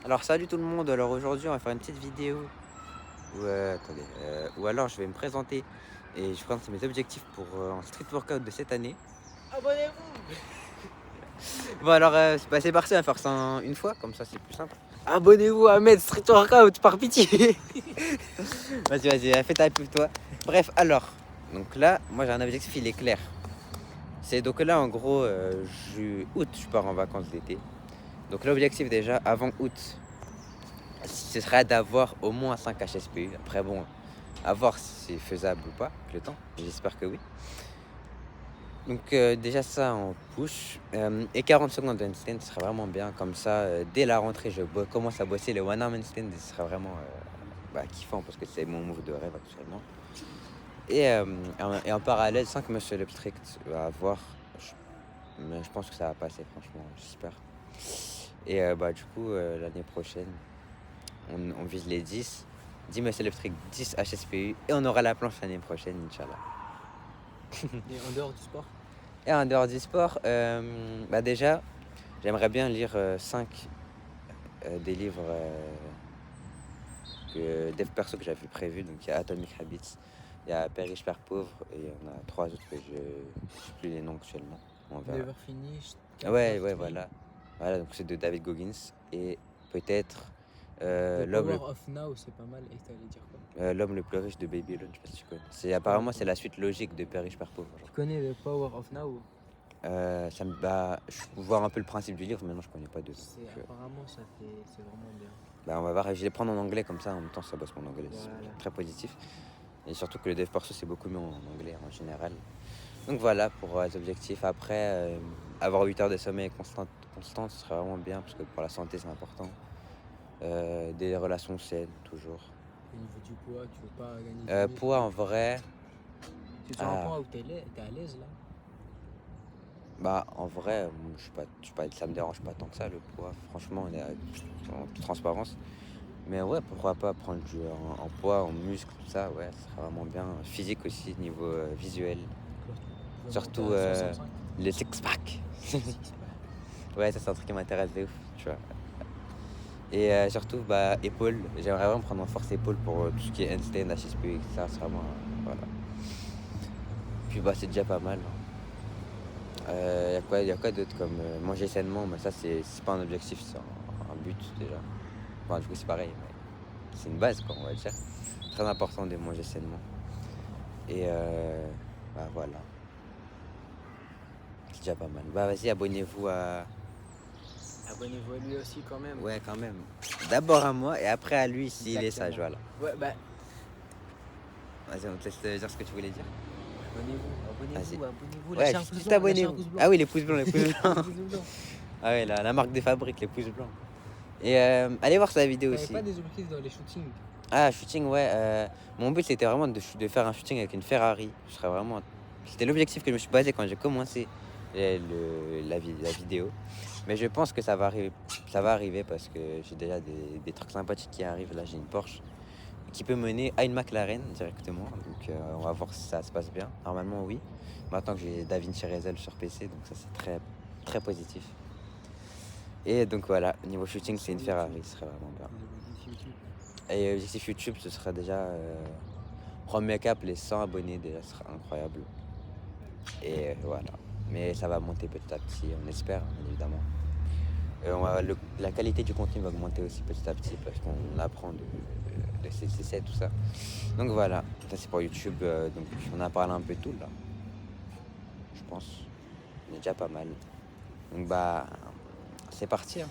Alors salut tout le monde, alors aujourd'hui on va faire une petite vidéo où alors je vais me présenter et je présente mes objectifs pour un street workout de cette année. Abonnez-vous! Bon alors c'est parti, on va faire ça une fois, comme ça c'est plus simple. Abonnez-vous à Ahmed Street Workout, par pitié! Vas-y, fais ta pub toi. Bref, alors, donc là, moi j'ai un objectif, il est clair. C'est donc là en gros, août, je pars en vacances d'été. Donc l'objectif déjà, avant août, ce serait d'avoir au moins 5 HSPU. Après bon, à voir si c'est faisable ou pas avec le temps. J'espère que oui. Donc déjà ça en push. Et 40 secondes de handstand, ce serait vraiment bien. Comme ça, dès la rentrée, je commence à bosser le one arm handstand. Ce serait vraiment kiffant parce que c'est mon move de rêve actuellement. Et en parallèle, 5 muscle up strict à voir. Mais je pense que ça va passer, franchement, j'espère. Et du coup, l'année prochaine, on vise les 10 muscle up strict, 10 HSPU. Et on aura la planche l'année prochaine, Inch'Allah. Et en dehors du sport? Et en dehors du sport, déjà, j'aimerais bien lire 5 des livres dev perso que j'avais prévus. Donc il y a Atomic Habits, il y a Père riche, Père pauvre, et il y en a 3 autres que je ne sais plus les noms actuellement. On verra. Never Finish. Ouais, voilà. Voilà, donc c'est de David Goggins. Et peut-être The l'homme Power of Now, c'est pas mal. Et t'allais dire quoi? l'homme le plus riche de Babylone, je sais pas si tu connais. Apparemment, c'est la suite logique de Père riche, Père pauvre. Tu connais The Power of Now? Je vois un peu le principe du livre, mais non, je connais pas de. Apparemment, c'est vraiment bien. On va voir, je vais les prendre en anglais comme ça, en même temps ça bosse mon anglais, Voilà. c'est très positif. Et surtout que le dev perso c'est beaucoup mieux en anglais en général. Donc voilà pour les objectifs. Après, avoir 8 heures de sommeil constant, ce serait vraiment bien parce que pour la santé c'est important. Des relations saines, toujours. Au niveau du poids, tu veux pas gagner du Poids en vrai, Tu es sur un point où t'es à l'aise là? en vrai, ça me dérange pas tant que ça le poids. Franchement, on est en toute transparence. Mais ouais, pourquoi pas prendre en poids, en muscle, tout ça, ouais, ce serait vraiment bien. Physique aussi, niveau visuel. Surtout les six-pack. Ouais, ça c'est un truc qui m'intéresse de ouf, tu vois. Et surtout, épaules. J'aimerais vraiment prendre en force épaules pour tout ce qui est handstand, HSP, etc. C'est vraiment, voilà. Puis c'est déjà pas mal. Y a quoi d'autre comme manger sainement, mais ça c'est pas un objectif, c'est un but déjà. Enfin, du coup c'est pareil, mais c'est une base quoi, on va dire. Très important de manger sainement. Et voilà. C'est déjà pas mal. Vas-y, abonnez-vous à. Abonnez-vous à lui aussi quand même. Ouais, quand même. D'abord à moi et après à lui s'il est sage, voilà. Ouais, Vas-y, on te laisse dire ce que tu voulais dire. Abonnez-vous. Ouais, juste abonnez-vous. Ah oui, les pouces blancs, les pouces blancs. pouces blancs. Ah ouais, la marque de fabrique, les pouces blancs. Et allez voir sa vidéo aussi. T'avais pas des objectifs dans les shootings? Ah, shooting, ouais. Mon but c'était vraiment de faire un shooting avec une Ferrari. C'était l'objectif que je me suis basé quand j'ai commencé la vidéo. Mais je pense que ça va arriver parce que j'ai déjà des trucs sympathiques qui arrivent. Là, j'ai une Porsche qui peut mener à une McLaren directement. Donc, on va voir si ça se passe bien. Normalement, oui. Maintenant que j'ai DaVinci Resolve sur PC, donc ça, c'est très, très positif. Et donc, voilà, niveau shooting, c'est une Ferrari. Ce serait vraiment bien. Et objectif YouTube, ce serait déjà prendre make-up les 100 abonnés, déjà, ce serait incroyable. Et voilà. Mais ça va monter petit à petit, on espère, bien évidemment. La qualité du contenu va augmenter aussi petit à petit parce qu'on apprend de ces essais, tout ça. Donc voilà, ça c'est pour YouTube. Donc on a parlé un peu de tout là. Je pense. On est déjà pas mal. Donc c'est parti. Hein.